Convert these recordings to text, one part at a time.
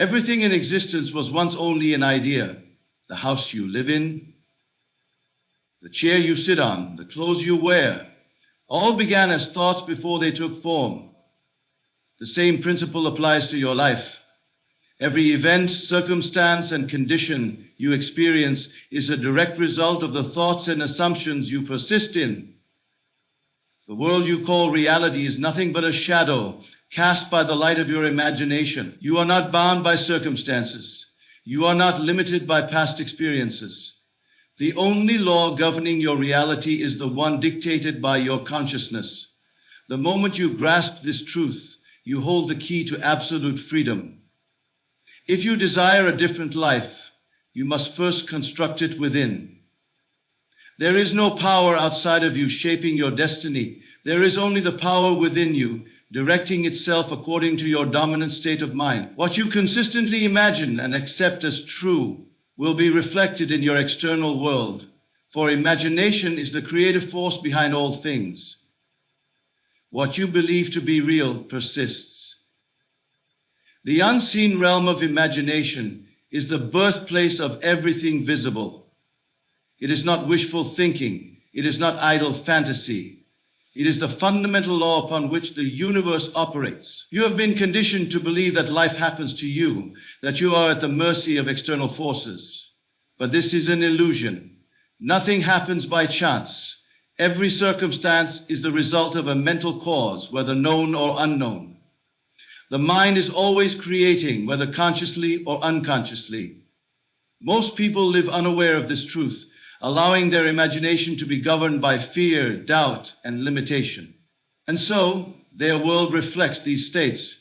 Everything in existence was once only an idea. The house you live in, the chair you sit on, the clothes you wear, all began as thoughts before they took form. The same principle applies to your life. Every event, circumstance, and condition you experience is a direct result of the thoughts and assumptions you persist in. The world you call reality is nothing but a shadow cast by the light of your imagination. You are not bound by circumstances. You are not limited by past experiences. The only law governing your reality is the one dictated by your consciousness. The moment you grasp this truth, you hold the key to absolute freedom. If you desire a different life, you must first construct it within. There is no power outside of you shaping your destiny. There is only the power within you, directing itself according to your dominant state of mind. What you consistently imagine and accept as true will be reflected in your external world, for imagination is the creative force behind all things. What you believe to be real persists. The unseen realm of imagination is the birthplace of everything visible. It is not wishful thinking. It is not idle fantasy. It is the fundamental law upon which the universe operates. You have been conditioned to believe that life happens to you, that you are at the mercy of external forces. But this is an illusion. Nothing happens by chance. Every circumstance is the result of a mental cause, whether known or unknown. The mind is always creating, whether consciously or unconsciously. Most people live unaware of this truth, allowing their imagination to be governed by fear, doubt, and limitation. And so, their world reflects these states.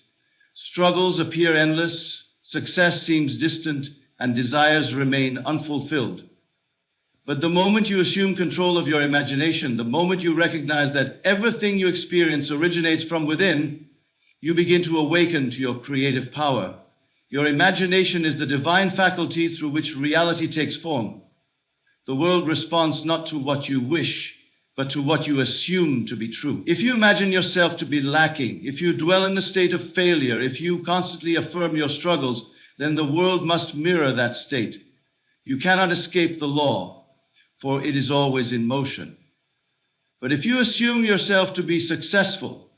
Struggles appear endless, success seems distant, and desires remain unfulfilled. But the moment you assume control of your imagination, the moment you recognize that everything you experience originates from within, you begin to awaken to your creative power. Your imagination is the divine faculty through which reality takes form. The world responds not to what you wish, but to what you assume to be true. If you imagine yourself to be lacking, if you dwell in a state of failure, if you constantly affirm your struggles, then the world must mirror that state. You cannot escape the law, for it is always in motion. But if you assume yourself to be successful,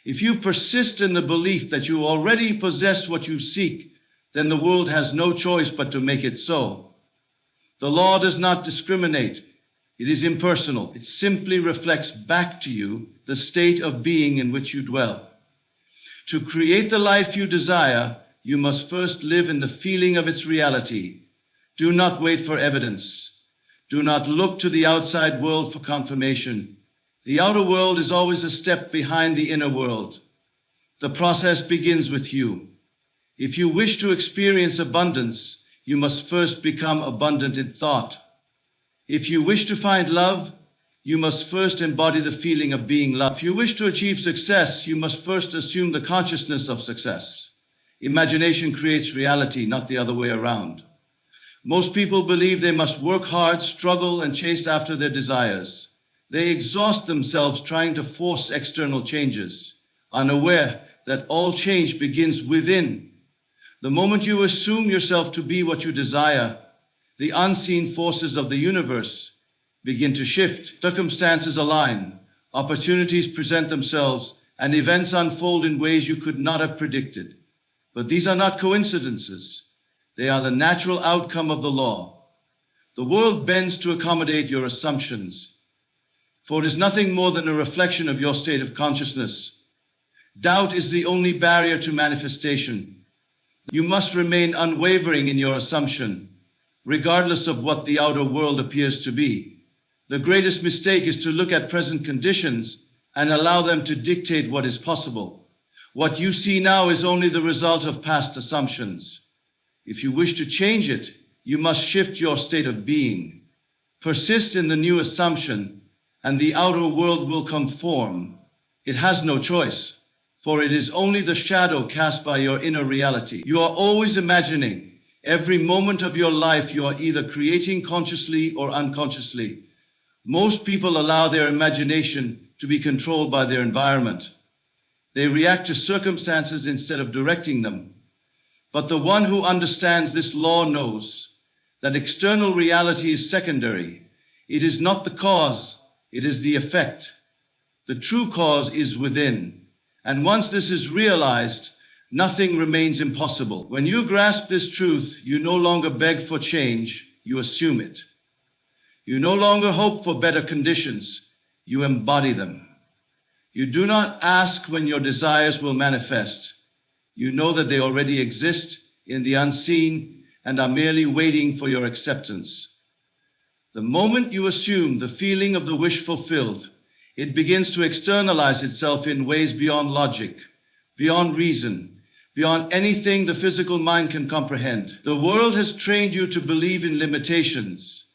if you persist in the belief that you already possess what you seek, then the world has no choice but to make it so. The law does not discriminate. It is impersonal. It simply reflects back to you the state of being in which you dwell. To create the life you desire, you must first live in the feeling of its reality. Do not wait for evidence. Do not look to the outside world for confirmation. The outer world is always a step behind the inner world. The process begins with you. If you wish to experience abundance, you must first become abundant in thought. If you wish to find love, you must first embody the feeling of being loved. If you wish to achieve success, you must first assume the consciousness of success. Imagination creates reality, not the other way around. Most people believe they must work hard, struggle, and chase after their desires. They exhaust themselves trying to force external changes, unaware that all change begins within. The moment you assume yourself to be what you desire, the unseen forces of the universe begin to shift. Circumstances align, opportunities present themselves, and events unfold in ways you could not have predicted. But these are not coincidences. They are the natural outcome of the law. The world bends to accommodate your assumptions, for it is nothing more than a reflection of your state of consciousness. Doubt is the only barrier to manifestation. You must remain unwavering in your assumption, regardless of what the outer world appears to be. The greatest mistake is to look at present conditions and allow them to dictate what is possible. What you see now is only the result of past assumptions. If you wish to change it, you must shift your state of being. Persist in the new assumption, and the outer world will conform. It has no choice, for it is only the shadow cast by your inner reality. You are always imagining. Every moment of your life, you are either creating consciously or unconsciously. Most people allow their imagination to be controlled by their environment. They react to circumstances instead of directing them. But the one who understands this law knows that external reality is secondary. It is not the cause, it is the effect. The true cause is within. And once this is realized, nothing remains impossible. When you grasp this truth, you no longer beg for change, you assume it. You no longer hope for better conditions, you embody them. You do not ask when your desires will manifest. You know that they already exist in the unseen and are merely waiting for your acceptance. The moment you assume the feeling of the wish fulfilled, it begins to externalize itself in ways beyond logic, beyond reason, beyond anything the physical mind can comprehend. The world has trained you to believe in limitations.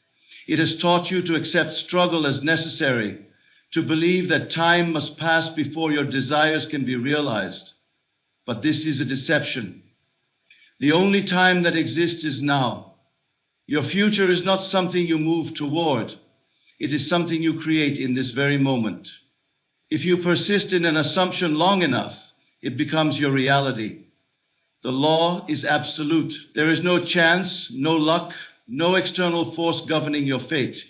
It has taught you to accept struggle as necessary, to believe that time must pass before your desires can be realized. But this is a deception. The only time that exists is now. Your future is not something you move toward. It is something you create in this very moment. If you persist in an assumption long enough, it becomes your reality. The law is absolute. There is no chance, no luck, no external force governing your fate.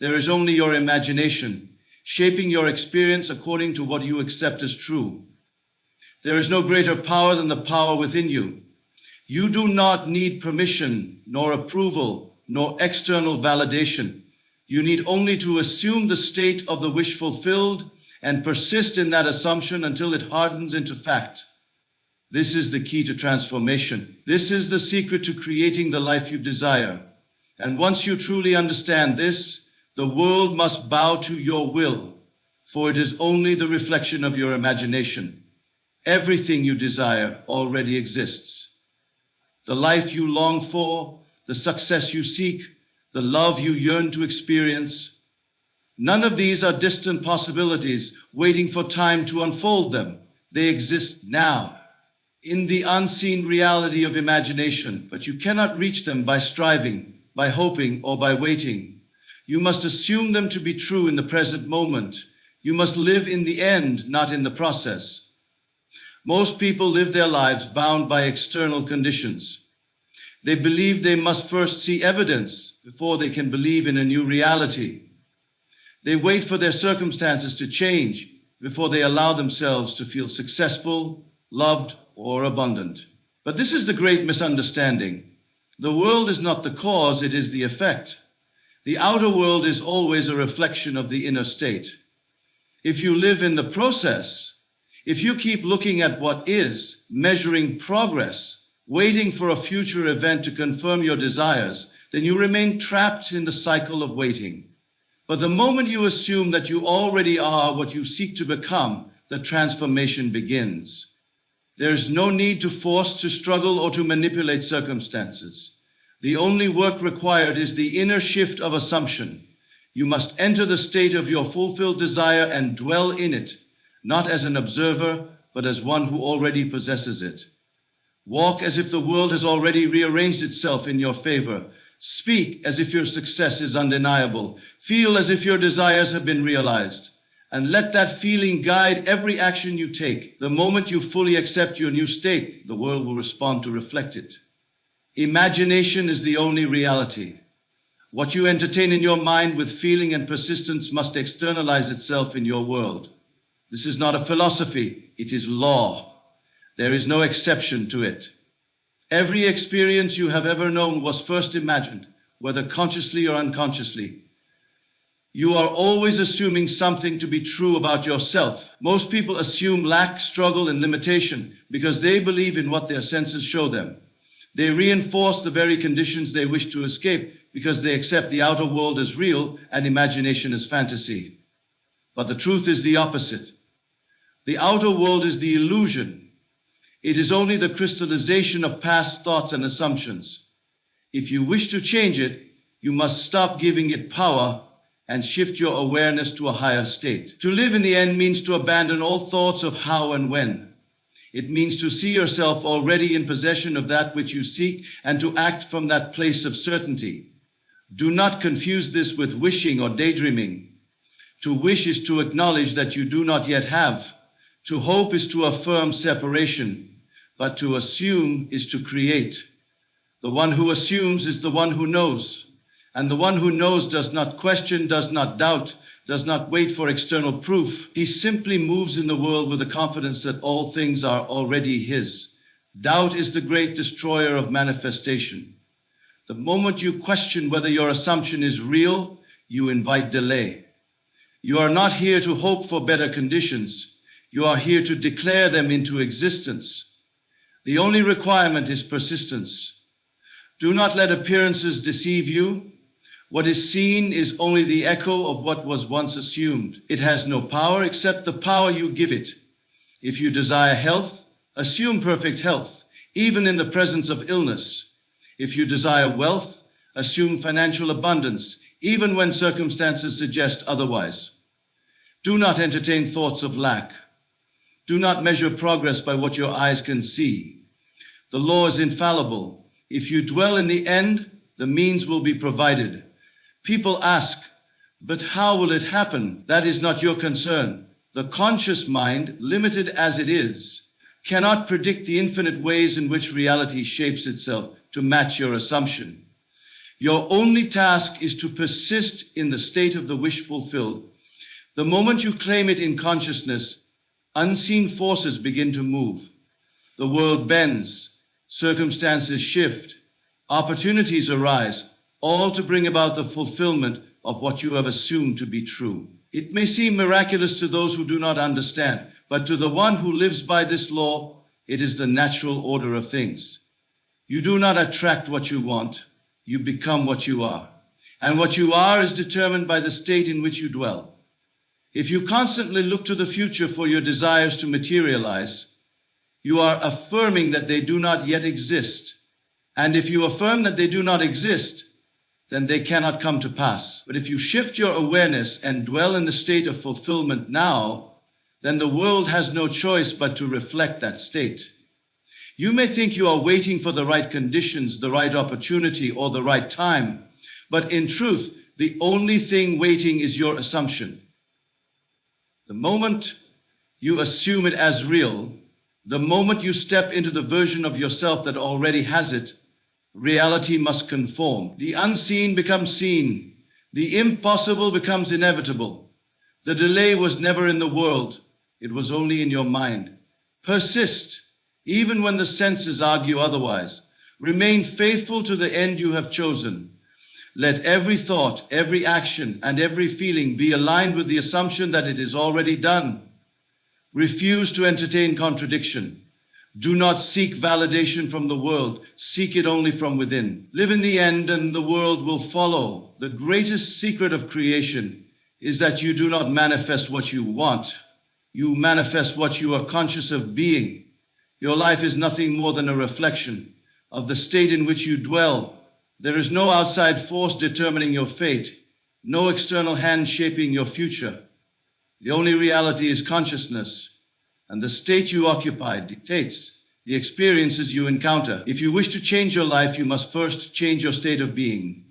There is only your imagination, shaping your experience according to what you accept as true. There is no greater power than the power within you. You do not need permission, nor approval, nor external validation. You need only to assume the state of the wish fulfilled and persist in that assumption until it hardens into fact. This is the key to transformation. This is the secret to creating the life you desire. And once you truly understand this, the world must bow to your will, for it is only the reflection of your imagination. Everything you desire already exists. The life you long for, the success you seek, the love you yearn to experience. None of these are distant possibilities waiting for time to unfold them. They exist now, in the unseen reality of imagination, but you cannot reach them by striving, by hoping, or by waiting. You must assume them to be true in the present moment. You must live in the end, not in the process. Most people live their lives bound by external conditions. They believe they must first see evidence before they can believe in a new reality. They wait for their circumstances to change before they allow themselves to feel successful, loved, or abundant. But this is the great misunderstanding. The world is not the cause, it is the effect. The outer world is always a reflection of the inner state. If you live in the process, if you keep looking at what is, measuring progress, waiting for a future event to confirm your desires, then you remain trapped in the cycle of waiting. But the moment you assume that you already are what you seek to become, the transformation begins. There is no need to force, to struggle, or to manipulate circumstances. The only work required is the inner shift of assumption. You must enter the state of your fulfilled desire and dwell in it, not as an observer, but as one who already possesses it. Walk as if the world has already rearranged itself in your favor. Speak as if your success is undeniable. Feel as if your desires have been realized. And let that feeling guide every action you take. The moment you fully accept your new state, the world will respond to reflect it. Imagination is the only reality. What you entertain in your mind with feeling and persistence must externalize itself in your world. This is not a philosophy, it is law. There is no exception to it. Every experience you have ever known was first imagined, whether consciously or unconsciously. You are always assuming something to be true about yourself. Most people assume lack, struggle, and limitation because they believe in what their senses show them. They reinforce the very conditions they wish to escape because they accept the outer world as real and imagination as fantasy. But the truth is the opposite. The outer world is the illusion. It is only the crystallization of past thoughts and assumptions. If you wish to change it, you must stop giving it power and shift your awareness to a higher state. To live in the end means to abandon all thoughts of how and when. It means to see yourself already in possession of that which you seek and to act from that place of certainty. Do not confuse this with wishing or daydreaming. To wish is to acknowledge that you do not yet have. To hope is to affirm separation. but to assume is to create. The one who assumes is the one who knows. And the one who knows does not question, does not doubt, does not wait for external proof. He simply moves in the world with the confidence that all things are already his. Doubt is the great destroyer of manifestation. The moment you question whether your assumption is real, you invite delay. You are not here to hope for better conditions. You are here to declare them into existence. The only requirement is persistence. Do not let appearances deceive you. What is seen is only the echo of what was once assumed. It has no power except the power you give it. If you desire health, assume perfect health, even in the presence of illness. If you desire wealth, assume financial abundance, even when circumstances suggest otherwise. Do not entertain thoughts of lack. Do not measure progress by what your eyes can see. The law is infallible. If you dwell in the end, the means will be provided. People ask, but how will it happen? That is not your concern. The conscious mind, limited as it is, cannot predict the infinite ways in which reality shapes itself to match your assumption. Your only task is to persist in the state of the wish fulfilled. The moment you claim it in consciousness, unseen forces begin to move. The world bends, circumstances shift, opportunities arise, all to bring about the fulfillment of what you have assumed to be true. It may seem miraculous to those who do not understand, but to the one who lives by this law, it is the natural order of things. You do not attract what you want, you become what you are. And what you are is determined by the state in which you dwell. If you constantly look to the future for your desires to materialize, you are affirming that they do not yet exist. And if you affirm that they do not exist, then they cannot come to pass. But if you shift your awareness and dwell in the state of fulfillment now, then the world has no choice but to reflect that state. You may think you are waiting for the right conditions, the right opportunity, or the right time, but in truth, the only thing waiting is your assumption. The moment you assume it as real, the moment you step into the version of yourself that already has it, reality must conform. The unseen becomes seen. The impossible becomes inevitable. The delay was never in the world. It was only in your mind. Persist, even when the senses argue otherwise. Remain faithful to the end you have chosen. Let every thought, every action, and every feeling be aligned with the assumption that it is already done. Refuse to entertain contradiction. Do not seek validation from the world. Seek it only from within. Live in the end and the world will follow. The greatest secret of creation is that you do not manifest what you want. You manifest what you are conscious of being. Your life is nothing more than a reflection of the state in which you dwell. There is no outside force determining your fate, no external hand shaping your future. The only reality is consciousness, and the state you occupy dictates the experiences you encounter. If you wish to change your life, you must first change your state of being.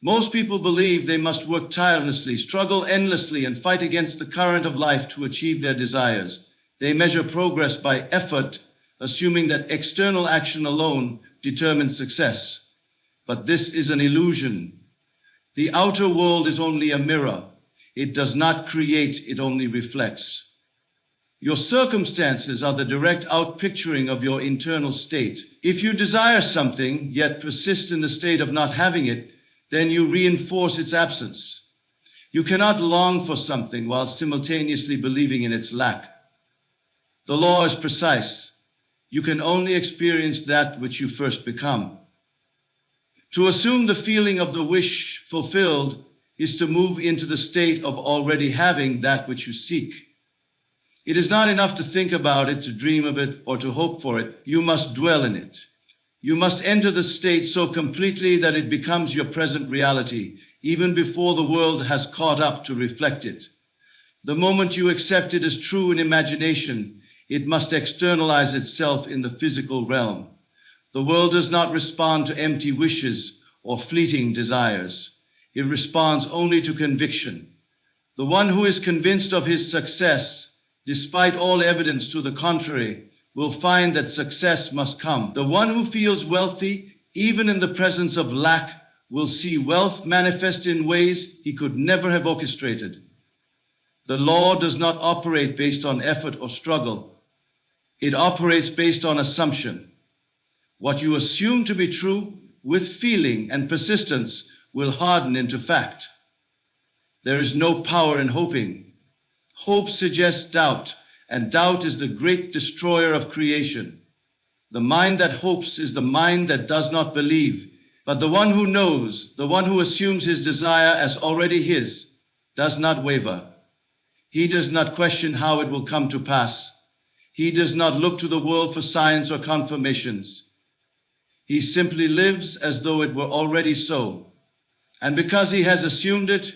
Most people believe they must work tirelessly, struggle endlessly, and fight against the current of life to achieve their desires. They measure progress by effort, assuming that external action alone determines success. But this is an illusion. The outer world is only a mirror. It does not create, it only reflects. Your circumstances are the direct outpicturing of your internal state. If you desire something, yet persist in the state of not having it, then you reinforce its absence. You cannot long for something while simultaneously believing in its lack. The law is precise. You can only experience that which you first become. To assume the feeling of the wish fulfilled is to move into the state of already having that which you seek. It is not enough to think about it, to dream of it, or to hope for it. You must dwell in it. You must enter the state so completely that it becomes your present reality, even before the world has caught up to reflect it. The moment you accept it as true in imagination, it must externalize itself in the physical realm. The world does not respond to empty wishes or fleeting desires. It responds only to conviction. The one who is convinced of his success, despite all evidence to the contrary, will find that success must come. The one who feels wealthy, even in the presence of lack, will see wealth manifest in ways he could never have orchestrated. The law does not operate based on effort or struggle. It operates based on assumption. What you assume to be true with feeling and persistence will harden into fact. There is no power in hoping. Hope suggests doubt, and doubt is the great destroyer of creation. The mind that hopes is the mind that does not believe, but the one who knows, the one who assumes his desire as already his, does not waver. He does not question how it will come to pass. He does not look to the world for signs or confirmations. He simply lives as though it were already so. And because he has assumed it,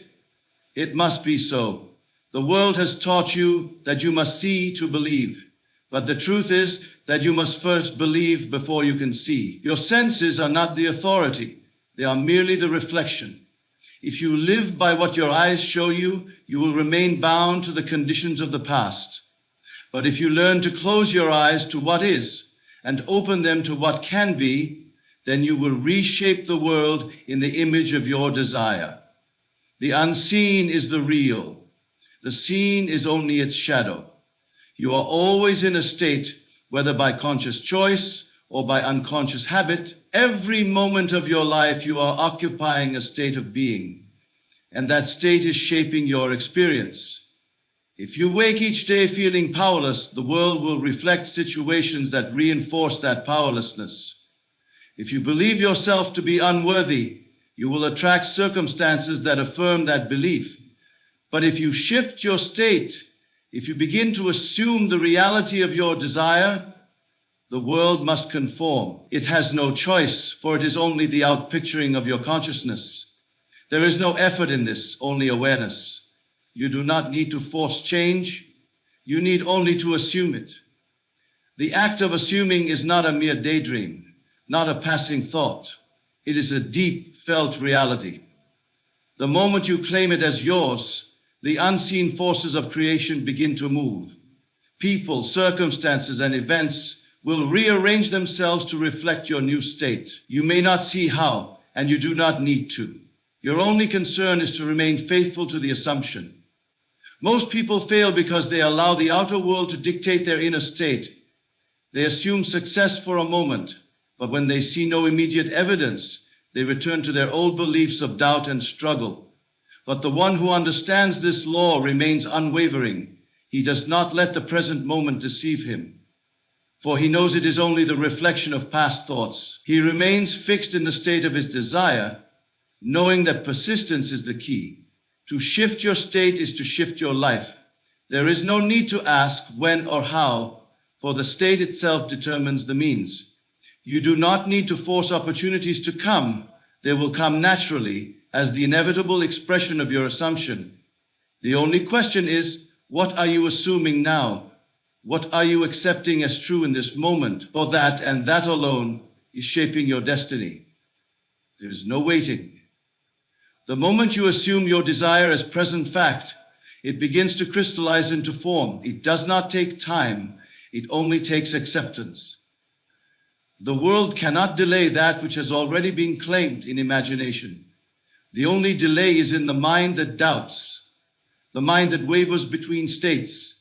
it must be so. The world has taught you that you must see to believe. But the truth is that you must first believe before you can see. Your senses are not the authority. They are merely the reflection. If you live by what your eyes show you, you will remain bound to the conditions of the past. But if you learn to close your eyes to what is and open them to what can be, then you will reshape the world in the image of your desire. The unseen is the real. The seen is only its shadow. You are always in a state, whether by conscious choice or by unconscious habit. Every moment of your life you are occupying a state of being, and that state is shaping your experience. If you wake each day feeling powerless, the world will reflect situations that reinforce that powerlessness. If you believe yourself to be unworthy, you will attract circumstances that affirm that belief. But if you shift your state, if you begin to assume the reality of your desire, the world must conform. It has no choice, for it is only the outpicturing of your consciousness. There is no effort in this, only awareness. You do not need to force change. You need only to assume it. The act of assuming is not a mere daydream, not a passing thought. It is a deep felt reality. The moment you claim it as yours, the unseen forces of creation begin to move. People, circumstances, and events will rearrange themselves to reflect your new state. You may not see how, and you do not need to. Your only concern is to remain faithful to the assumption. Most people fail because they allow the outer world to dictate their inner state. They assume success for a moment, but when they see no immediate evidence, they return to their old beliefs of doubt and struggle. But the one who understands this law remains unwavering. He does not let the present moment deceive him, for he knows it is only the reflection of past thoughts. He remains fixed in the state of his desire, knowing that persistence is the key. To shift your state is to shift your life. There is no need to ask when or how, for the state itself determines the means. You do not need to force opportunities to come. They will come naturally as the inevitable expression of your assumption. The only question is, what are you assuming now? What are you accepting as true in this moment? For that and that alone is shaping your destiny. There is no waiting. The moment you assume your desire as present fact, it begins to crystallize into form. It does not take time. It only takes acceptance. The world cannot delay that which has already been claimed in imagination. The only delay is in the mind that doubts, the mind that wavers between states.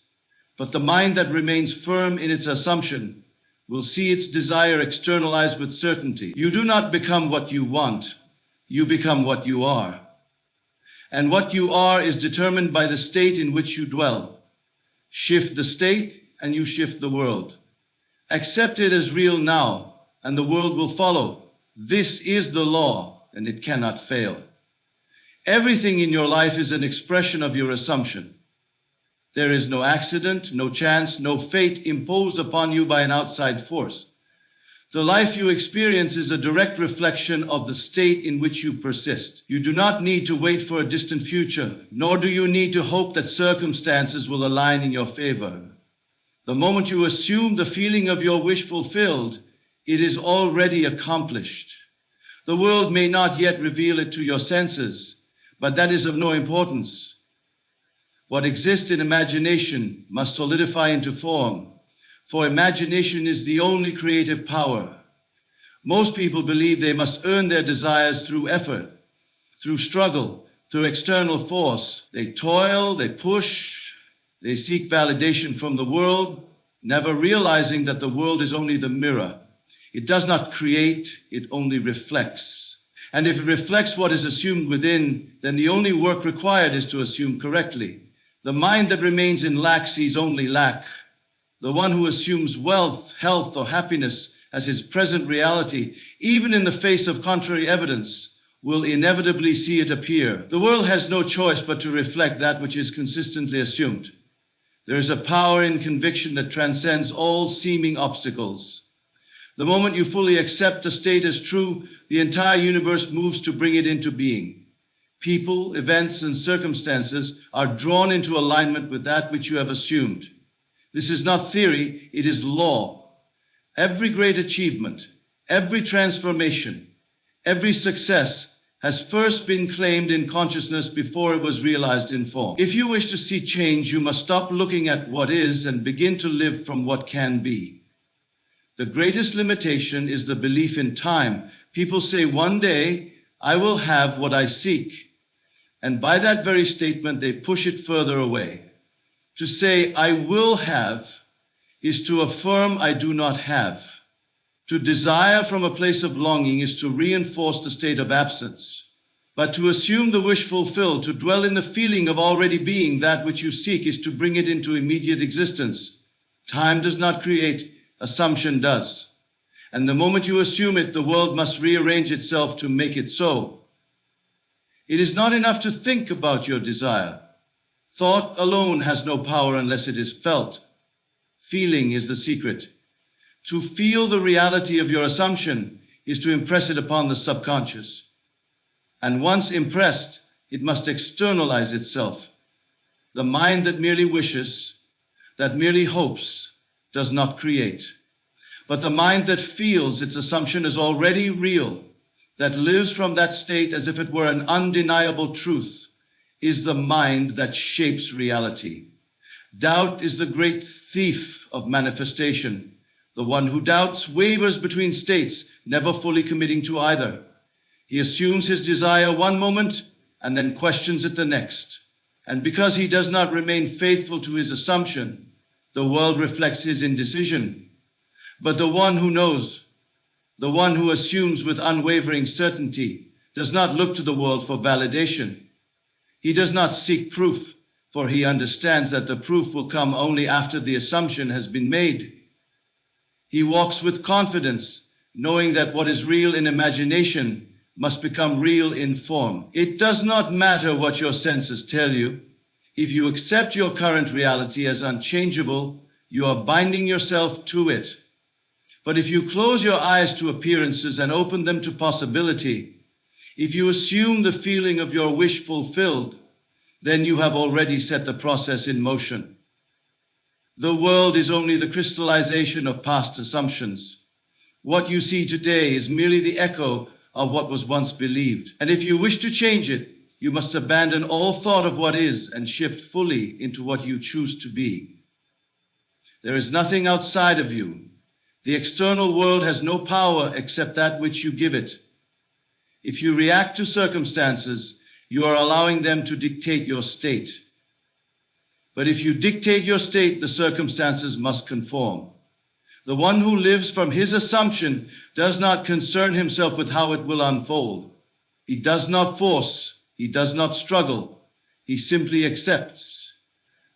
But the mind that remains firm in its assumption will see its desire externalized with certainty. You do not become what you want. You become what you are. And what you are is determined by the state in which you dwell. Shift the state and you shift the world. Accept it as real now, and the world will follow. This is the law, and it cannot fail. Everything in your life is an expression of your assumption. There is no accident, no chance, no fate imposed upon you by an outside force. The life you experience is a direct reflection of the state in which you persist. You do not need to wait for a distant future, nor do you need to hope that circumstances will align in your favor. The moment you assume the feeling of your wish fulfilled, it is already accomplished. The world may not yet reveal it to your senses, but that is of no importance. What exists in imagination must solidify into form, for imagination is the only creative power. Most people believe they must earn their desires through effort, through struggle, through external force. They toil, they push, they seek validation from the world, never realizing that the world is only the mirror. It does not create, it only reflects. And if it reflects what is assumed within, then the only work required is to assume correctly. The mind that remains in lack sees only lack. The one who assumes wealth, health, or happiness as his present reality, even in the face of contrary evidence, will inevitably see it appear. The world has no choice but to reflect that which is consistently assumed. There is a power in conviction that transcends all seeming obstacles. The moment you fully accept a state as true, the entire universe moves to bring it into being. People, events, and circumstances are drawn into alignment with that which you have assumed. This is not theory, it is law. Every great achievement, every transformation, every success has first been claimed in consciousness before it was realized in form. If you wish to see change, you must stop looking at what is and begin to live from what can be. The greatest limitation is the belief in time. People say, one day I will have what I seek. And by that very statement, they push it further away. To say, I will have, is to affirm I do not have. To desire from a place of longing is to reinforce the state of absence. But to assume the wish fulfilled, to dwell in the feeling of already being that which you seek, is to bring it into immediate existence. Time does not create, assumption does. And the moment you assume it, the world must rearrange itself to make it so. It is not enough to think about your desire. Thought alone has no power unless it is felt. Feeling is the secret. To feel the reality of your assumption is to impress it upon the subconscious. And once impressed, it must externalize itself. The mind that merely wishes, that merely hopes, does not create. But the mind that feels its assumption is already real, that lives from that state as if it were an undeniable truth, is the mind that shapes reality. Doubt is the great thief of manifestation. The one who doubts wavers between states, never fully committing to either. He assumes his desire one moment and then questions it the next. And because he does not remain faithful to his assumption, the world reflects his indecision. But the one who knows, the one who assumes with unwavering certainty, does not look to the world for validation. He does not seek proof, for he understands that the proof will come only after the assumption has been made. He walks with confidence, knowing that what is real in imagination must become real in form. It does not matter what your senses tell you. If you accept your current reality as unchangeable, you are binding yourself to it. But if you close your eyes to appearances and open them to possibility, if you assume the feeling of your wish fulfilled, then you have already set the process in motion. The world is only the crystallization of past assumptions. What you see today is merely the echo of what was once believed. And if you wish to change it, you must abandon all thought of what is and shift fully into what you choose to be. There is nothing outside of you. The external world has no power except that which you give it. If you react to circumstances, you are allowing them to dictate your state. But if you dictate your state, the circumstances must conform. The one who lives from his assumption does not concern himself with how it will unfold. He does not force. He does not struggle. He simply accepts.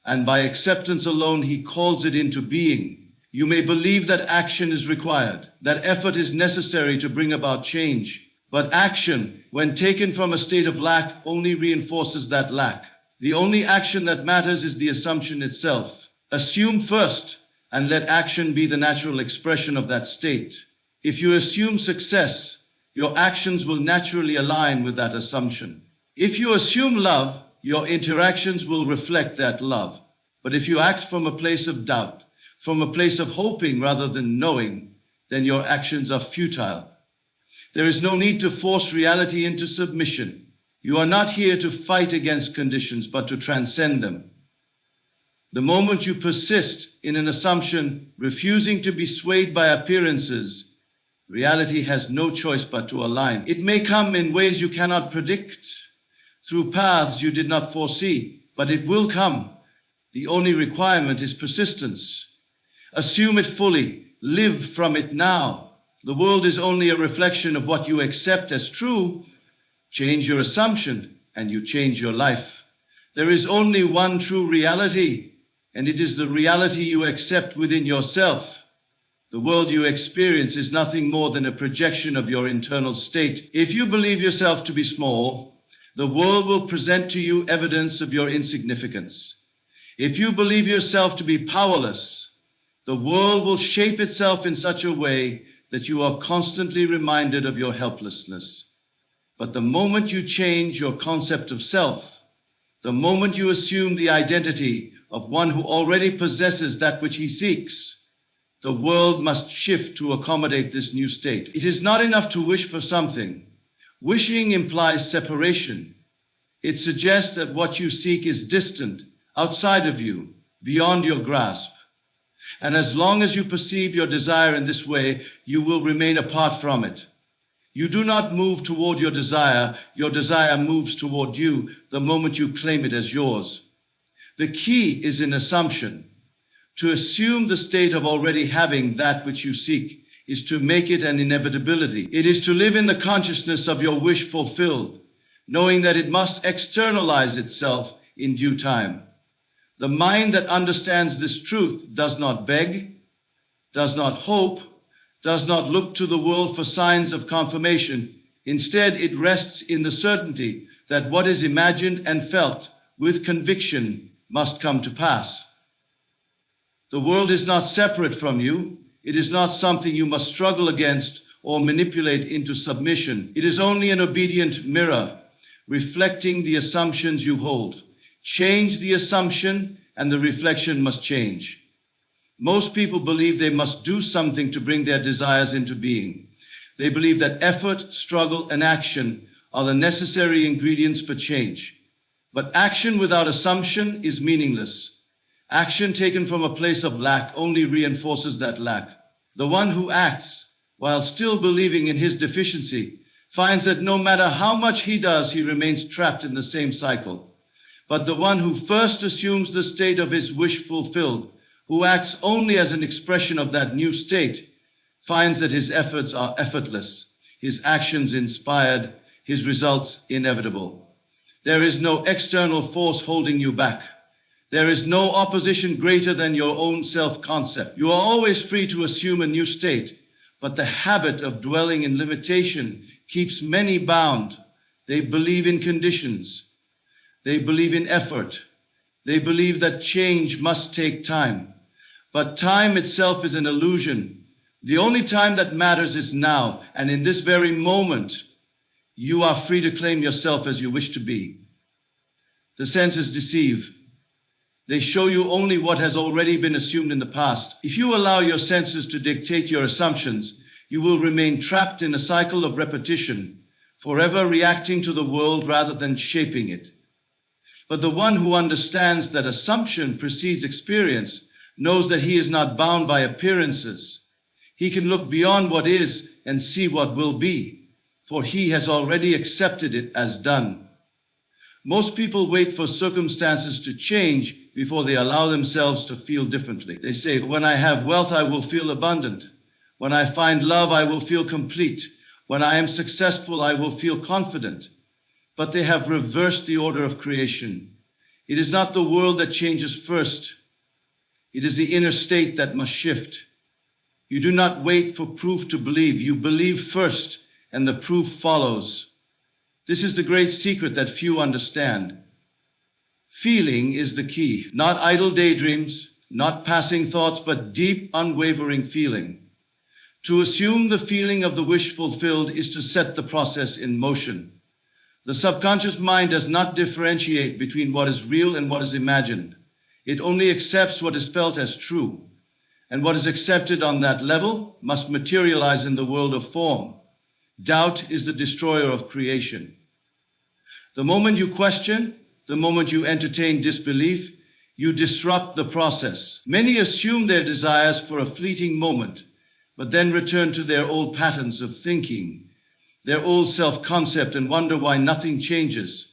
And by acceptance alone, he calls it into being. You may believe that action is required, that effort is necessary to bring about change. But action, when taken from a state of lack, only reinforces that lack. The only action that matters is the assumption itself. Assume first, and let action be the natural expression of that state. If you assume success, your actions will naturally align with that assumption. If you assume love, your interactions will reflect that love. But if you act from a place of doubt, from a place of hoping rather than knowing, then your actions are futile. There is no need to force reality into submission. You are not here to fight against conditions, but to transcend them. The moment you persist in an assumption, refusing to be swayed by appearances, reality has no choice but to align. It may come in ways you cannot predict, through paths you did not foresee, but it will come. The only requirement is persistence. Assume it fully. Live from it now. The world is only a reflection of what you accept as true. Change your assumption, and you change your life. There is only one true reality, and it is the reality you accept within yourself. The world you experience is nothing more than a projection of your internal state. If you believe yourself to be small, the world will present to you evidence of your insignificance. If you believe yourself to be powerless, the world will shape itself in such a way that you are constantly reminded of your helplessness. But the moment you change your concept of self, the moment you assume the identity of one who already possesses that which he seeks, the world must shift to accommodate this new state. It is not enough to wish for something. Wishing implies separation. It suggests that what you seek is distant, outside of you, beyond your grasp. And as long as you perceive your desire in this way, you will remain apart from it. You do not move toward your desire moves toward you the moment you claim it as yours. The key is in assumption. To assume the state of already having that which you seek is to make it an inevitability. It is to live in the consciousness of your wish fulfilled, knowing that it must externalize itself in due time. The mind that understands this truth does not beg, does not hope, does not look to the world for signs of confirmation. Instead, it rests in the certainty that what is imagined and felt with conviction must come to pass. The world is not separate from you. It is not something you must struggle against or manipulate into submission. It is only an obedient mirror reflecting the assumptions you hold. Change the assumption and the reflection must change. Most people believe they must do something to bring their desires into being. They believe that effort, struggle, and action are the necessary ingredients for change. But action without assumption is meaningless. Action taken from a place of lack only reinforces that lack. The one who acts while still believing in his deficiency finds that no matter how much he does, he remains trapped in the same cycle. But the one who first assumes the state of his wish fulfilled, who acts only as an expression of that new state, finds that his efforts are effortless, his actions inspired, his results inevitable. There is no external force holding you back. There is no opposition greater than your own self-concept. You are always free to assume a new state, but the habit of dwelling in limitation keeps many bound. They believe in conditions. They believe in effort. They believe that change must take time. But time itself is an illusion. The only time that matters is now, and in this very moment, you are free to claim yourself as you wish to be. The senses deceive. They show you only what has already been assumed in the past. If you allow your senses to dictate your assumptions, you will remain trapped in a cycle of repetition, forever reacting to the world rather than shaping it. But the one who understands that assumption precedes experience knows that he is not bound by appearances. He can look beyond what is and see what will be, for he has already accepted it as done. Most people wait for circumstances to change before they allow themselves to feel differently. They say, when I have wealth, I will feel abundant. When I find love, I will feel complete. When I am successful, I will feel confident. But they have reversed the order of creation. It is not the world that changes first. It is the inner state that must shift. You do not wait for proof to believe. You believe first, and the proof follows. This is the great secret that few understand. Feeling is the key, not idle daydreams, not passing thoughts, but deep, unwavering feeling. To assume the feeling of the wish fulfilled is to set the process in motion. The subconscious mind does not differentiate between what is real and what is imagined. It only accepts what is felt as true. And what is accepted on that level must materialize in the world of form. Doubt is the destroyer of creation. The moment you question, the moment you entertain disbelief, You disrupt the process. Many assume their desires for a fleeting moment, but then return to their old patterns of thinking, their old self-concept, and wonder why nothing changes.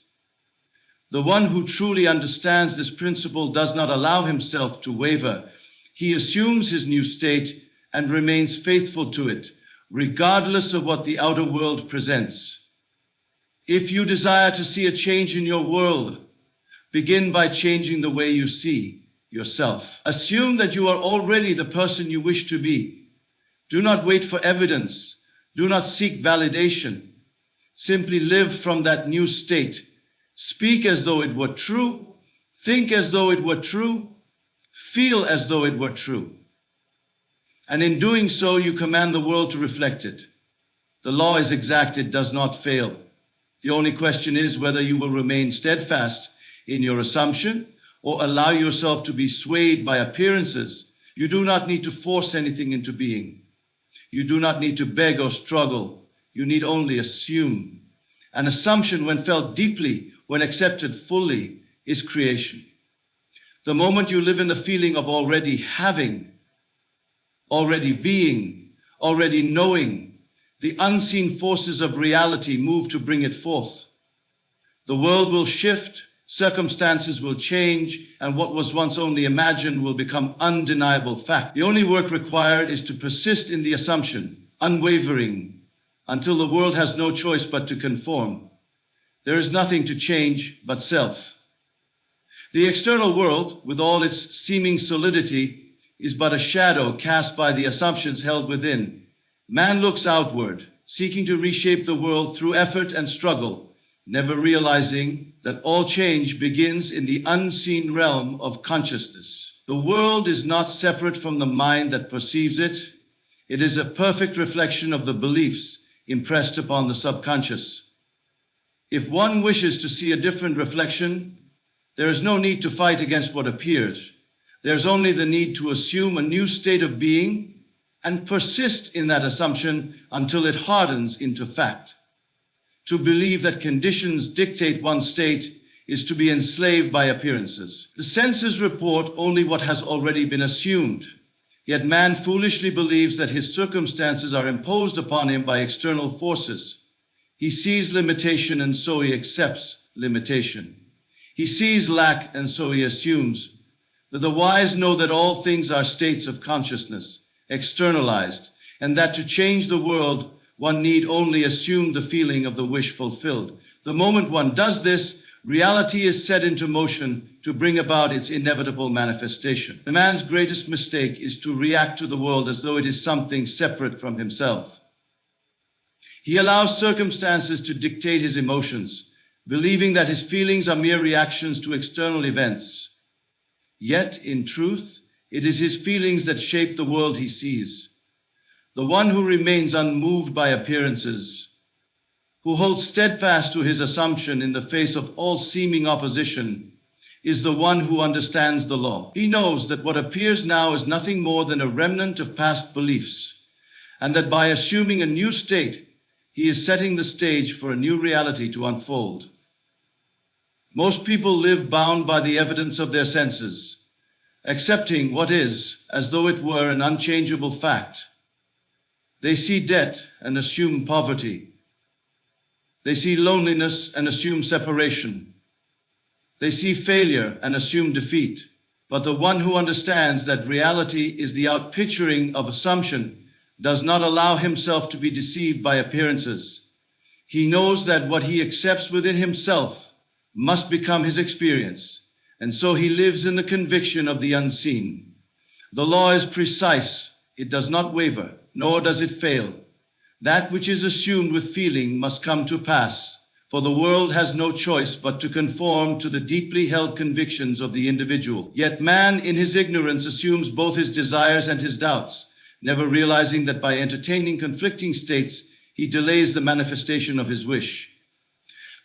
The one who truly understands this principle does not allow himself to waver. He assumes his new state and remains faithful to it, regardless of what the outer world presents. If you desire to see a change in your world, begin by changing the way you see yourself. Assume that you are already the person you wish to be. Do not wait for evidence. Do not seek validation. Simply live from that new state. Speak as though it were true. Think as though it were true. Feel as though it were true. And in doing so, you command the world to reflect it. The law is exact, it does not fail. The only question is whether you will remain steadfast in your assumption or allow yourself to be swayed by appearances. You do not need to force anything into being. You do not need to beg or struggle. You need only assume. An assumption, when felt deeply, when accepted fully, is creation. The moment you live in the feeling of already having, already being, already knowing, the unseen forces of reality move to bring it forth. The world will shift, circumstances will change, and what was once only imagined will become undeniable fact. The only work required is to persist in the assumption, unwavering, until the world has no choice but to conform. There is nothing to change but self. The external world, with all its seeming solidity, is but a shadow cast by the assumptions held within. Man looks outward, seeking to reshape the world through effort and struggle, never realizing that all change begins in the unseen realm of consciousness. The world is not separate from the mind that perceives it. It is a perfect reflection of the beliefs impressed upon the subconscious. If one wishes to see a different reflection, there is no need to fight against what appears. There's only the need to assume a new state of being and persist in that assumption until it hardens into fact. To believe that conditions dictate one's state is to be enslaved by appearances. The senses report only what has already been assumed. Yet man foolishly believes that his circumstances are imposed upon him by external forces. He sees limitation and so he accepts limitation. He sees lack and so he assumes. But the wise know that all things are states of consciousness, externalized, and that to change the world, one need only assume the feeling of the wish fulfilled. The moment one does this, reality is set into motion to bring about its inevitable manifestation. The man's greatest mistake is to react to the world as though it is something separate from himself. He allows circumstances to dictate his emotions, believing that his feelings are mere reactions to external events. Yet, in truth, it is his feelings that shape the world he sees. The one who remains unmoved by appearances, who holds steadfast to his assumption in the face of all seeming opposition, is the one who understands the law. He knows that what appears now is nothing more than a remnant of past beliefs, and that by assuming a new state, he is setting the stage for a new reality to unfold. Most people live bound by the evidence of their senses, accepting what is as though it were an unchangeable fact. They see debt and assume poverty. They see loneliness and assume separation. They see failure and assume defeat. But the one who understands that reality is the outpicturing of assumption does not allow himself to be deceived by appearances. He knows that what he accepts within himself must become his experience, and so he lives in the conviction of the unseen. The law is precise. It does not waver, nor does it fail. That which is assumed with feeling must come to pass, for the world has no choice but to conform to the deeply held convictions of the individual. Yet man, in his ignorance, assumes both his desires and his doubts, never realizing that by entertaining conflicting states, he delays the manifestation of his wish.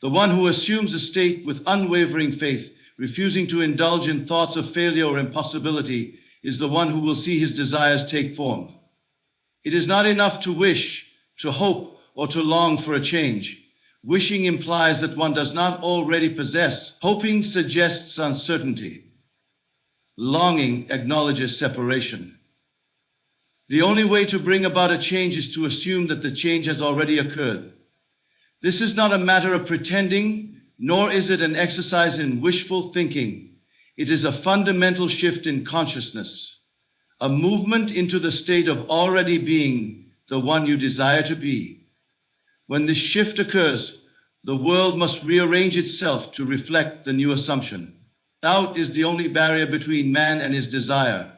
The one who assumes a state with unwavering faith, refusing to indulge in thoughts of failure or impossibility, is the one who will see his desires take form. It is not enough to wish, to hope, or to long for a change. Wishing implies that one does not already possess. Hoping suggests uncertainty. Longing acknowledges separation. The only way to bring about a change is to assume that the change has already occurred. This is not a matter of pretending, nor is it an exercise in wishful thinking. It is a fundamental shift in consciousness, a movement into the state of already being the one you desire to be. When this shift occurs, the world must rearrange itself to reflect the new assumption. Doubt is the only barrier between man and his desire.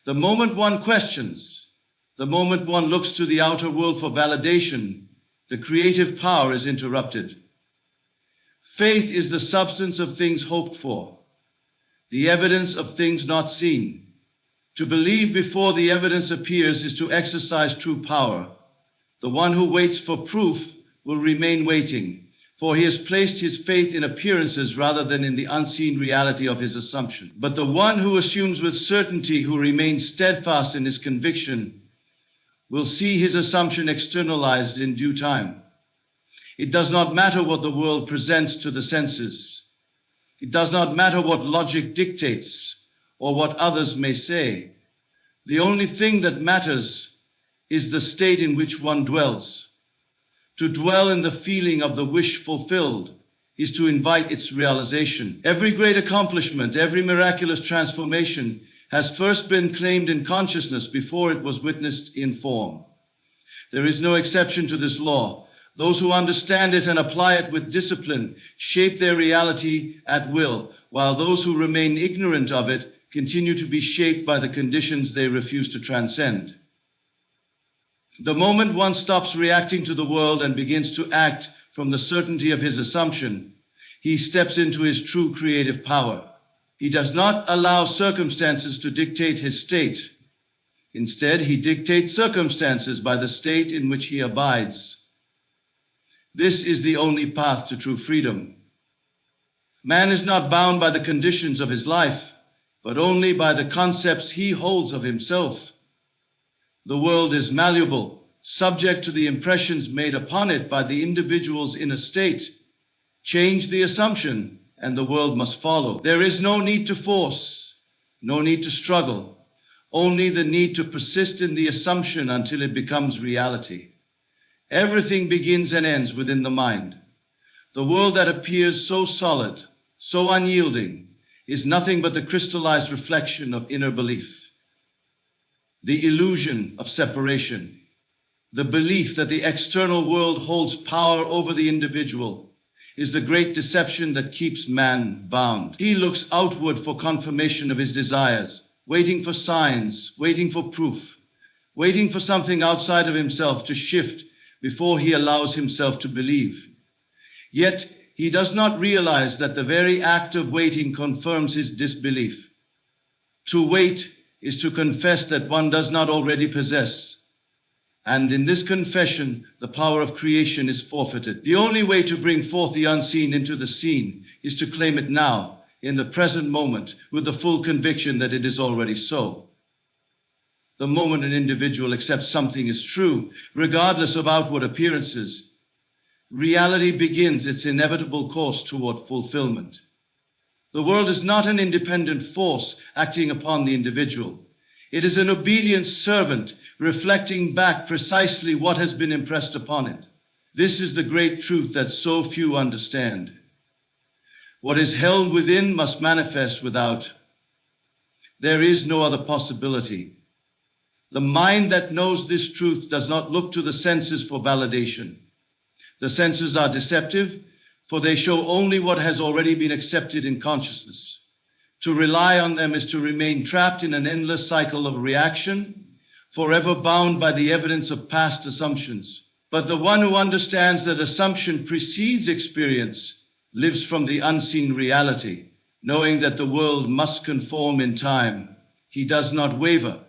The moment one questions, the moment one looks to the outer world for validation, the creative power is interrupted. Faith is the substance of things hoped for, the evidence of things not seen. To believe before the evidence appears is to exercise true power. The one who waits for proof will remain waiting, for he has placed his faith in appearances rather than in the unseen reality of his assumption. But the one who assumes with certainty, who remains steadfast in his conviction, will see his assumption externalized in due time. It does not matter what the world presents to the senses. It does not matter what logic dictates or what others may say. The only thing that matters is the state in which one dwells. To dwell in the feeling of the wish fulfilled is to invite its realization. Every great accomplishment, every miraculous transformation has first been claimed in consciousness before it was witnessed in form. There is no exception to this law. Those who understand it and apply it with discipline shape their reality at will, while those who remain ignorant of it continue to be shaped by the conditions they refuse to transcend. The moment one stops reacting to the world and begins to act from the certainty of his assumption, he steps into his true creative power. He does not allow circumstances to dictate his state. Instead, he dictates circumstances by the state in which he abides. This is the only path to true freedom. Man is not bound by the conditions of his life, but only by the concepts he holds of himself. The world is malleable, subject to the impressions made upon it by the individual's inner state. Change the assumption, and the world must follow. There is no need to force, no need to struggle, only the need to persist in the assumption until it becomes reality. Everything begins and ends within the mind. The world that appears so solid, so unyielding, is nothing but the crystallized reflection of inner belief. The illusion of separation, the belief that the external world holds power over the individual, is the great deception that keeps man bound. He looks outward for confirmation of his desires, waiting for signs, waiting for proof, waiting for something outside of himself to shift before he allows himself to believe. Yet he does not realize that the very act of waiting confirms his disbelief. To wait is to confess that one does not already possess. And in this confession, the power of creation is forfeited. The only way to bring forth the unseen into the seen is to claim it now, in the present moment, with the full conviction that it is already so. The moment an individual accepts something is true, regardless of outward appearances, reality begins its inevitable course toward fulfillment. The world is not an independent force acting upon the individual. It is an obedient servant reflecting back precisely what has been impressed upon it. This is the great truth that so few understand. What is held within must manifest without. There is no other possibility. The mind that knows this truth does not look to the senses for validation. The senses are deceptive, for they show only what has already been accepted in consciousness. To rely on them is to remain trapped in an endless cycle of reaction, forever bound by the evidence of past assumptions. But the one who understands that assumption precedes experience lives from the unseen reality, knowing that the world must conform in time. He does not waver,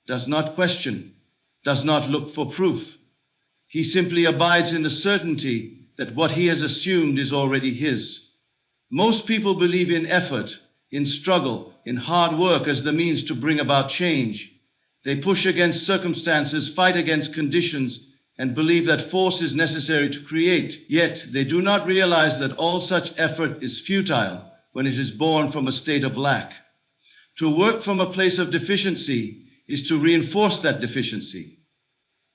does not question, does not look for proof. He simply abides in the certainty that what he has assumed is already his. Most people believe in effort, in struggle, in hard work as the means to bring about change. They push against circumstances, fight against conditions, and believe that force is necessary to create. Yet they do not realize that all such effort is futile when it is born from a state of lack. To work from a place of deficiency is to reinforce that deficiency.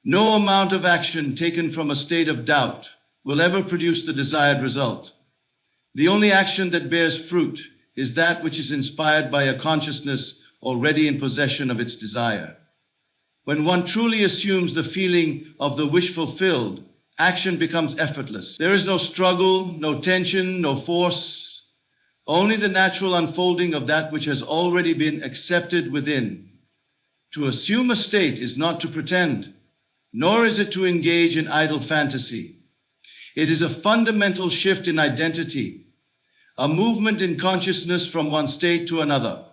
No amount of action taken from a state of doubt will ever produce the desired result. The only action that bears fruit is that which is inspired by a consciousness already in possession of its desire. When one truly assumes the feeling of the wish fulfilled, action becomes effortless. There is no struggle, no tension, no force, only the natural unfolding of that which has already been accepted within. To assume a state is not to pretend, nor is it to engage in idle fantasy. It is a fundamental shift in identity, a movement in consciousness from one state to another.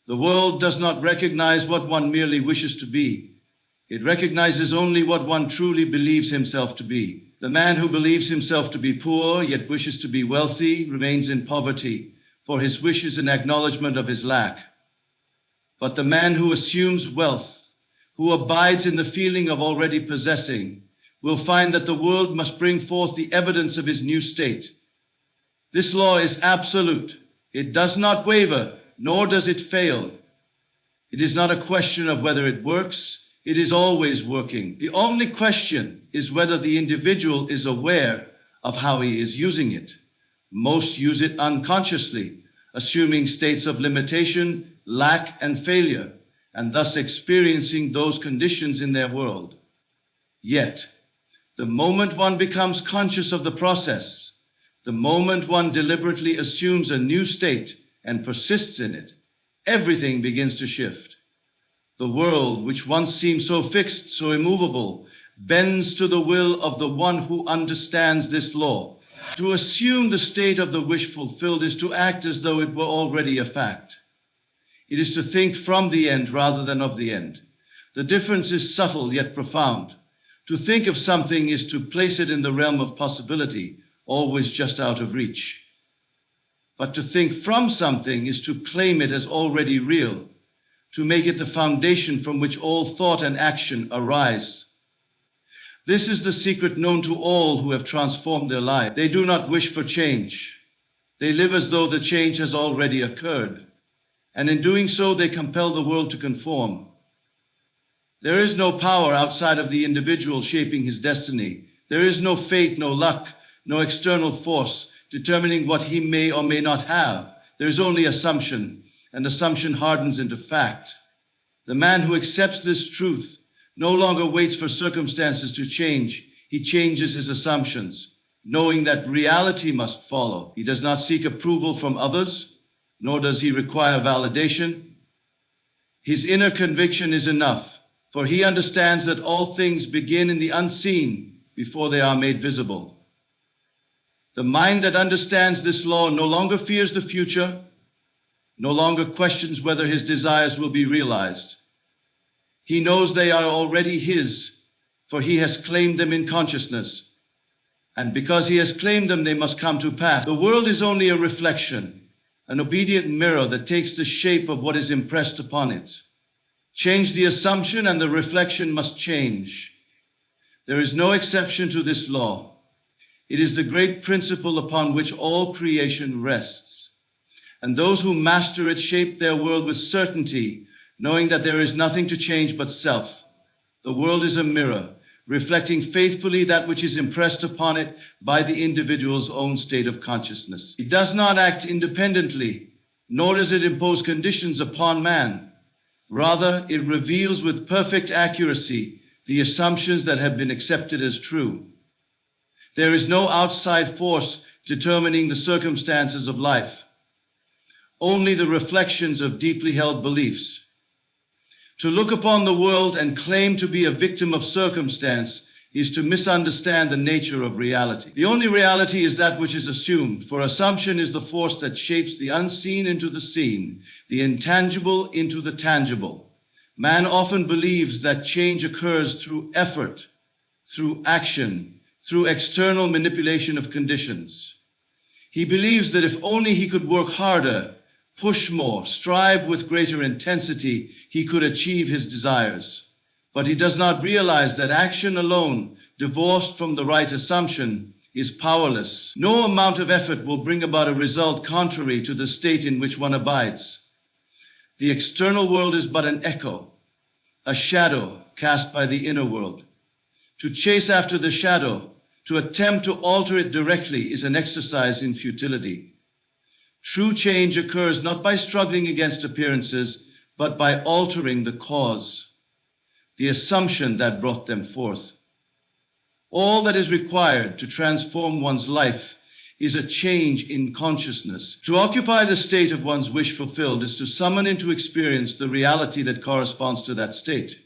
The world does not recognize what one merely wishes to be. It recognizes only what one truly believes himself to be. The man who believes himself to be poor, yet wishes to be wealthy, remains in poverty, for his wish is an acknowledgement of his lack. But the man who assumes wealth, who abides in the feeling of already possessing, will find that the world must bring forth the evidence of his new state. This law is absolute. It does not waver, nor does it fail. It is not a question of whether it works. It is always working. The only question is whether the individual is aware of how he is using it. Most use it unconsciously, assuming states of limitation, lack, and failure, and thus experiencing those conditions in their world. Yet, the moment one becomes conscious of the process, the moment one deliberately assumes a new state and persists in it, everything begins to shift. The world, which once seemed so fixed, so immovable, bends to the will of the one who understands this law. To assume the state of the wish fulfilled is to act as though it were already a fact. It is to think from the end rather than of the end. The difference is subtle yet profound. To think of something is to place it in the realm of possibility, always just out of reach. But to think from something is to claim it as already real, to make it the foundation from which all thought and action arise. This is the secret known to all who have transformed their life. They do not wish for change. They live as though the change has already occurred, and in doing so they compel the world to conform. There is no power outside of the individual shaping his destiny. There is no fate, no luck, no external force determining what he may or may not have. There is only assumption, and assumption hardens into fact. The man who accepts this truth no longer waits for circumstances to change. He changes his assumptions, knowing that reality must follow. He does not seek approval from others, nor does he require validation. His inner conviction is enough, for he understands that all things begin in the unseen before they are made visible. The mind that understands this law no longer fears the future, no longer questions whether his desires will be realized. He knows they are already his, for he has claimed them in consciousness. And because he has claimed them, they must come to pass. The world is only a reflection, an obedient mirror that takes the shape of what is impressed upon it. Change the assumption and the reflection must change. There is no exception to this law. It is the great principle upon which all creation rests. And those who master it shape their world with certainty, knowing that there is nothing to change but self. The world is a mirror, reflecting faithfully that which is impressed upon it by the individual's own state of consciousness. It does not act independently, nor does it impose conditions upon man. Rather, it reveals with perfect accuracy the assumptions that have been accepted as true. There is no outside force determining the circumstances of life, only the reflections of deeply held beliefs. To look upon the world and claim to be a victim of circumstance is to misunderstand the nature of reality. The only reality is that which is assumed, for assumption is the force that shapes the unseen into the seen, the intangible into the tangible. Man often believes that change occurs through effort, through action, through external manipulation of conditions. He believes that if only he could work harder, push more, strive with greater intensity, he could achieve his desires. But he does not realize that action alone, divorced from the right assumption, is powerless. No amount of effort will bring about a result contrary to the state in which one abides. The external world is but an echo, a shadow cast by the inner world. To chase after the shadow, to attempt to alter it directly, is an exercise in futility. True change occurs not by struggling against appearances, but by altering the cause, the assumption that brought them forth. All that is required to transform one's life is a change in consciousness. To occupy the state of one's wish fulfilled is to summon into experience the reality that corresponds to that state.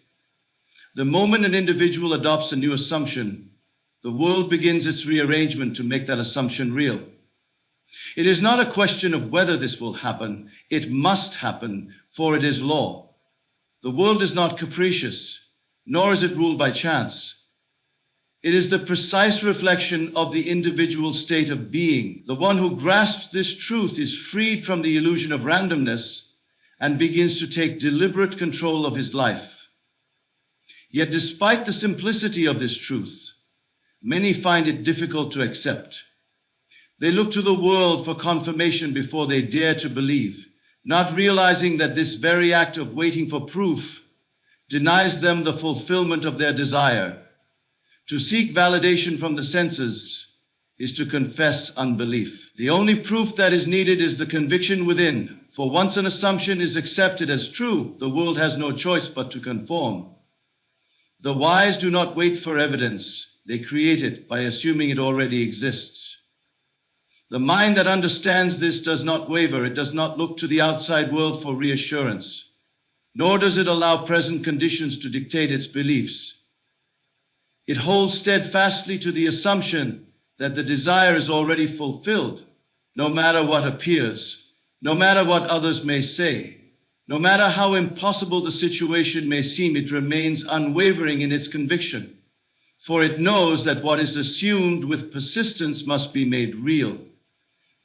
The moment an individual adopts a new assumption, the world begins its rearrangement to make that assumption real. It is not a question of whether this will happen. It must happen, for it is law. The world is not capricious, nor is it ruled by chance. It is the precise reflection of the individual state of being. The one who grasps this truth is freed from the illusion of randomness and begins to take deliberate control of his life. Yet despite the simplicity of this truth, many find it difficult to accept. They look to the world for confirmation before they dare to believe, not realizing that this very act of waiting for proof denies them the fulfillment of their desire. To seek validation from the senses is to confess unbelief. The only proof that is needed is the conviction within, for once an assumption is accepted as true, the world has no choice but to conform. The wise do not wait for evidence, they create it by assuming it already exists. The mind that understands this does not waver, it does not look to the outside world for reassurance, nor does it allow present conditions to dictate its beliefs. It holds steadfastly to the assumption that the desire is already fulfilled, no matter what appears, no matter what others may say, no matter how impossible the situation may seem, it remains unwavering in its conviction, for it knows that what is assumed with persistence must be made real.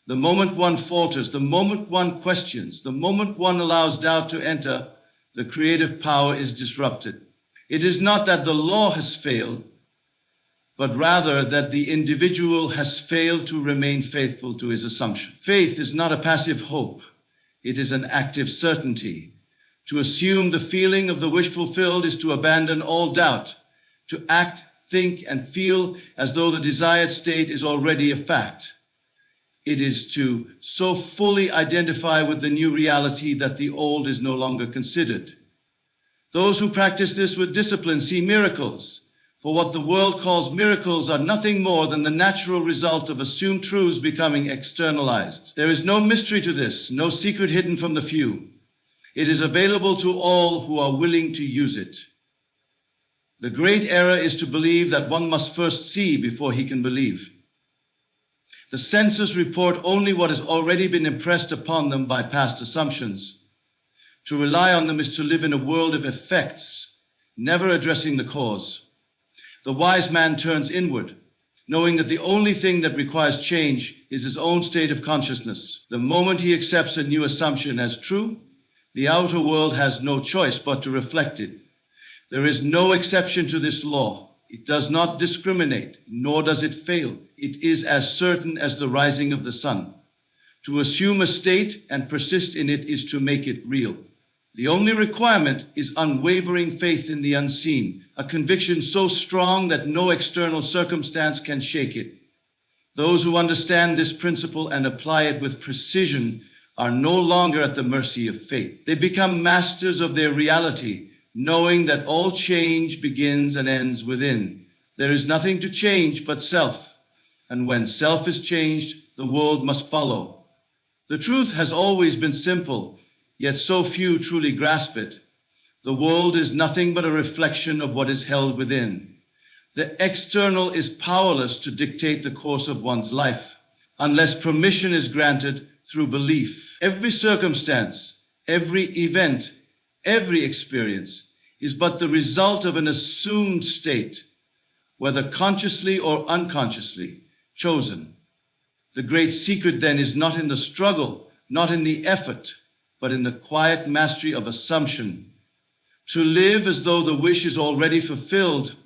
The moment one falters, the moment one questions, the moment one allows doubt to enter, the creative power is disrupted. It is not that the law has failed, but rather that the individual has failed to remain faithful to his assumption. Faith is not a passive hope. It is an active certainty. To assume the feeling of the wish fulfilled is to abandon all doubt, to act, think, and feel as though the desired state is already a fact. It is to so fully identify with the new reality that the old is no longer considered. Those who practice this with discipline see miracles, for what the world calls miracles are nothing more than the natural result of assumed truths becoming externalized. There is no mystery to this, no secret hidden from the few. It is available to all who are willing to use it. The great error is to believe that one must first see before he can believe. The senses report only what has already been impressed upon them by past assumptions. To rely on them is to live in a world of effects, never addressing the cause. The wise man turns inward, knowing that the only thing that requires change is his own state of consciousness. The moment he accepts a new assumption as true, the outer world has no choice but to reflect it. There is no exception to this law. It does not discriminate, nor does it fail. It is as certain as the rising of the sun. To assume a state and persist in it is to make it real. The only requirement is unwavering faith in the unseen, a conviction so strong that no external circumstance can shake it. Those who understand this principle and apply it with precision are no longer at the mercy of fate. They become masters of their reality, knowing that all change begins and ends within. There is nothing to change but self, and when self is changed, the world must follow. The truth has always been simple, yet so few truly grasp it. The world is nothing but a reflection of what is held within. The external is powerless to dictate the course of one's life, unless permission is granted through belief. Every circumstance, every event, every experience is but the result of an assumed state, whether consciously or unconsciously chosen. The great secret then is not in the struggle, not in the effort, but in the quiet mastery of assumption. To live as though the wish is already fulfilled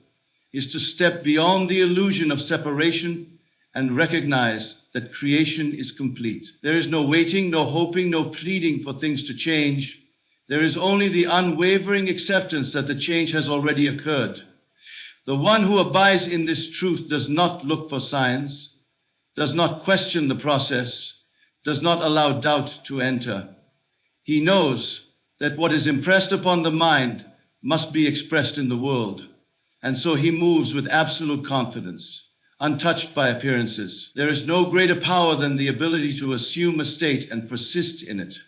is to step beyond the illusion of separation and recognize that creation is complete. There is no waiting, no hoping, no pleading for things to change. There is only the unwavering acceptance that the change has already occurred. The one who abides in this truth does not look for signs, does not question the process, does not allow doubt to enter. He knows that what is impressed upon the mind must be expressed in the world, and so he moves with absolute confidence, untouched by appearances. There is no greater power than the ability to assume a state and persist in it.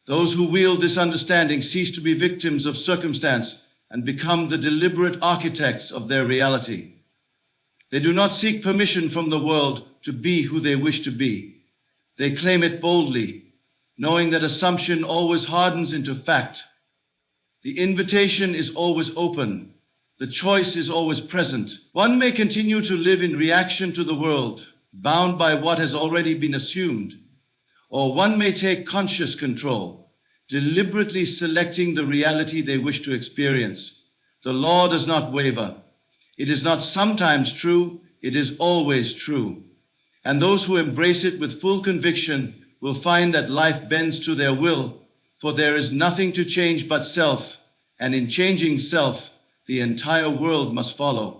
Those who wield this understanding cease to be victims of circumstance and become the deliberate architects of their reality. They do not seek permission from the world to be who they wish to be. They claim it boldly, knowing that assumption always hardens into fact. The invitation is always open. The choice is always present. One may continue to live in reaction to the world, bound by what has already been assumed, or one may take conscious control, deliberately selecting the reality they wish to experience. The law does not waver. It is not sometimes true, it is always true. And those who embrace it with full conviction will find that life bends to their will, for there is nothing to change but self, and in changing self, the entire world must follow.